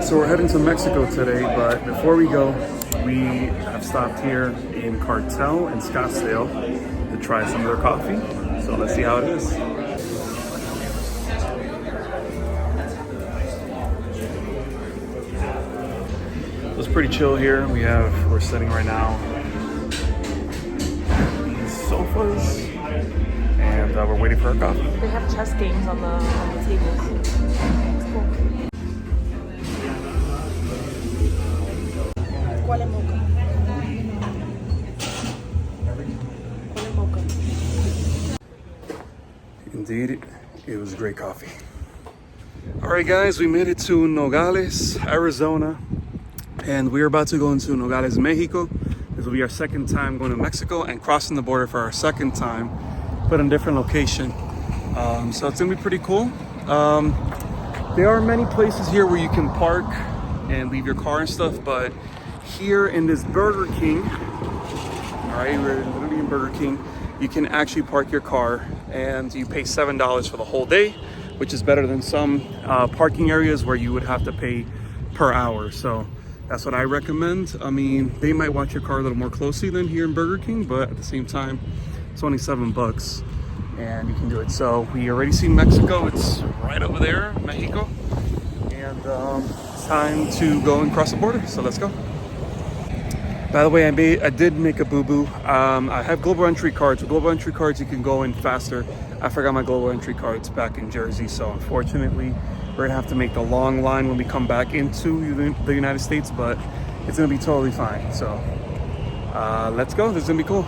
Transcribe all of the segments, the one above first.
So we're heading to Mexico today, but before we go, we have stopped here in Cartel in Scottsdale to try some of their coffee. So let's see how it is. It's pretty chill here. We're sitting right now these sofas, and we're waiting for our coffee. They have chess games on the tables. It's cool. ¿Cuál es mocha? ¿Cuál es mocha? Indeed, it was great coffee. All right, guys, we made it to Nogales, Arizona, and we're about to go into Nogales, Mexico. This will be our second time going to Mexico and crossing the border for our second time, but in a different location. So it's gonna be pretty cool. There are many places here where you can park and leave your car and stuff, but here in this Burger King, all right, we're literally in Burger King, you can actually park your car and you pay $7 for the whole day, which is better than some parking areas where you would have to pay per hour. So that's what I recommend. I mean, they might watch your car a little more closely than here in Burger King, but at the same time, it's only $7 and you can do it. So we already see Mexico. It's right over there, Mexico. And it's time to go and cross the border. So let's go. By the way, I did make a boo-boo. I have global entry cards. With global entry cards, you can go in faster. I forgot my global entry cards back in Jersey, so unfortunately, we're gonna have to make the long line when we come back into the United States, but it's gonna be totally fine. So let's go. This is gonna be cool.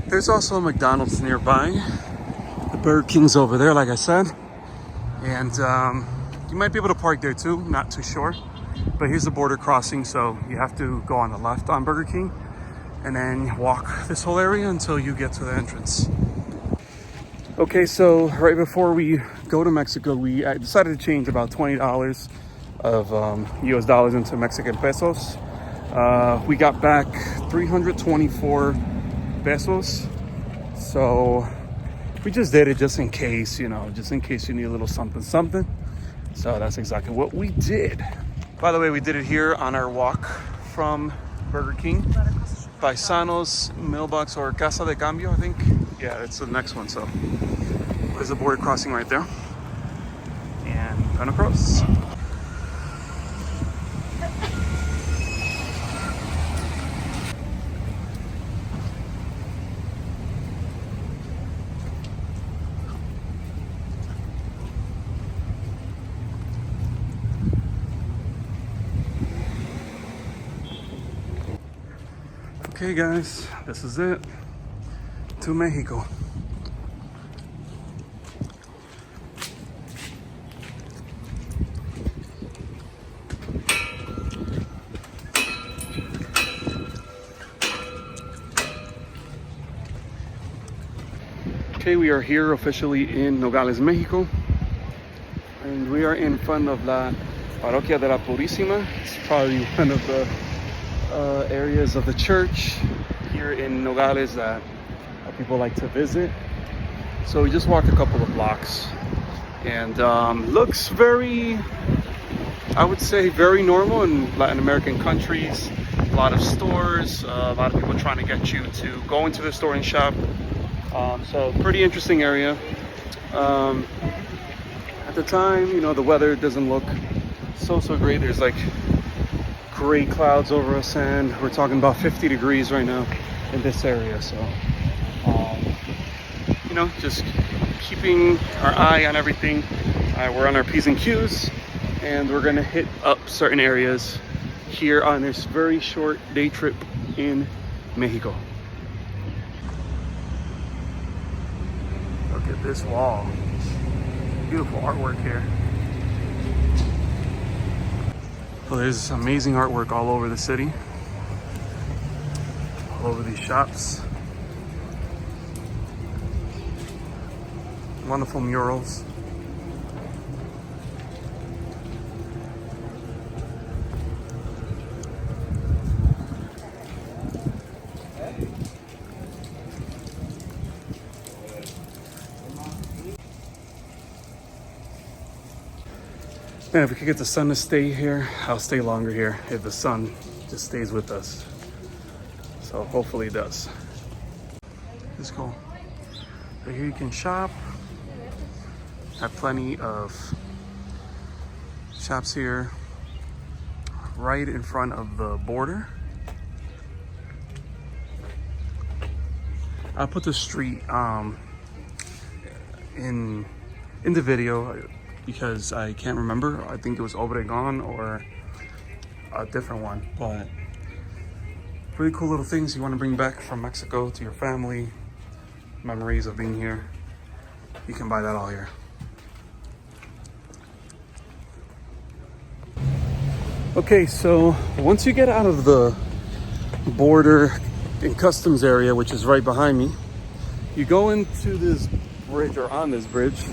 There's also a McDonald's nearby. The Burger King's over there, like I said, and you might be able to park there too. Not too sure. But here's the border crossing, so you have to go on the left on Burger King and then walk this whole area until you get to the entrance. Okay, so right before we go to Mexico, I decided to change about $20 of US dollars into Mexican pesos. We got back 324 pesos. So we just did it just in case, just in case you need a little something. So that's exactly what we did. By the way, we did it here on our walk from Burger King. Paisanos Mailbox or Casa de Cambio, I think. Yeah, it's the next one. So there's the border crossing right there. And going across. Okay guys, this is it, to Mexico. Okay, we are here officially in Nogales, Mexico, and we are in front of La Parroquia de la Purísima. It's probably one of the areas of the church here in Nogales that people like to visit. So we just walked a couple of blocks and looks very, I would say, very normal in Latin American countries. A lot of stores, a lot of people trying to get you to go into the store and shop. So pretty interesting area. At the time, the weather doesn't look so great. There's like gray clouds over us, and we're talking about 50 degrees right now in this area. So just keeping our eye on everything. We're on our P's and Q's, and we're gonna hit up certain areas here on this very short day trip in Mexico. Look at this wall. Beautiful artwork here. So there's amazing artwork all over the city, all over these shops. Wonderful murals. Man, if we could get the sun to stay here, I'll stay longer here if the sun just stays with us. So hopefully it does. It's cool. But here you can shop. Have plenty of shops here right in front of the border. I put the street in the video because I can't remember. I think it was Obregon or a different one, but really cool little things you want to bring back from Mexico to your family, memories of being here. You can buy that all here. Okay, so once you get out of the border and customs area, which is right behind me, you go into this bridge, or on this bridge,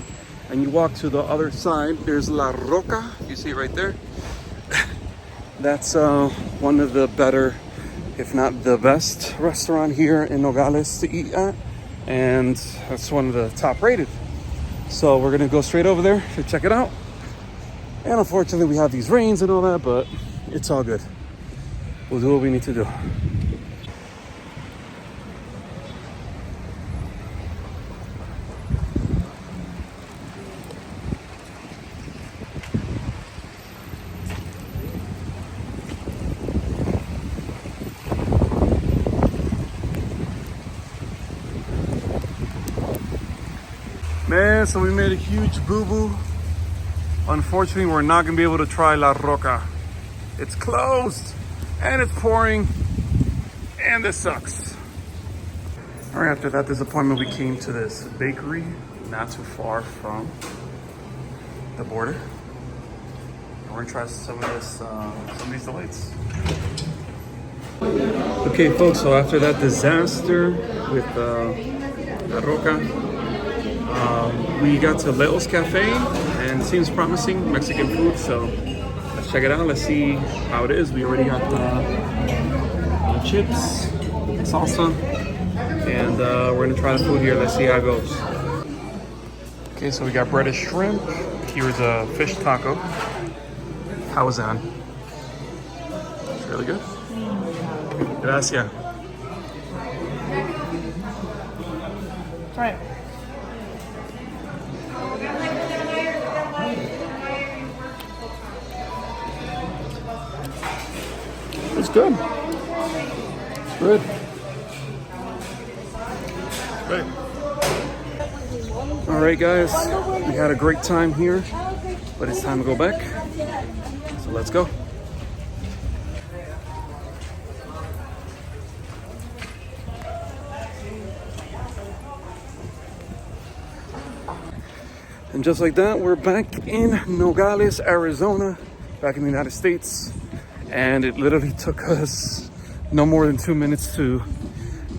and you walk to the other side. There's La Roca, you see it right there. That's one of the better, if not the best restaurant here in Nogales to eat at, and that's one of the top rated. So we're gonna go straight over there to check it out. And unfortunately we have these rains and all that, but it's all good. We'll do what we need to do. Man, so we made a huge boo-boo. Unfortunately, we're not gonna be able to try La Roca. It's closed, and it's pouring, and this sucks. All right, after that disappointment, we came to this bakery not too far from the border. And we're gonna try some of these delights. Okay, folks, so after that disaster with La Roca, we got to Leo's Cafe, and it seems promising, Mexican food, so let's check it out. Let's see how it is. We already got the chips, the salsa, and we're gonna try the food here. Let's see how it goes. Okay, so we got breaded shrimp. Here's a fish taco. How was that? It's really good. Gracias. Try it. It's good. It's good. Great. All right, guys. We had a great time here, but it's time to go back. So let's go. And just like that, we're back in Nogales, Arizona, back in the United States. And it literally took us no more than 2 minutes to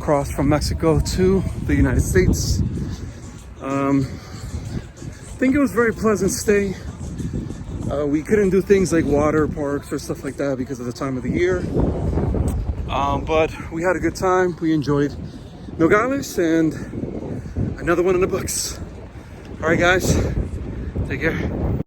cross from Mexico to the United States. I think it was a very pleasant stay. We couldn't do things like water parks or stuff like that because of the time of the year. But we had a good time. We enjoyed Nogales, and another one in the books. All right, guys, take care.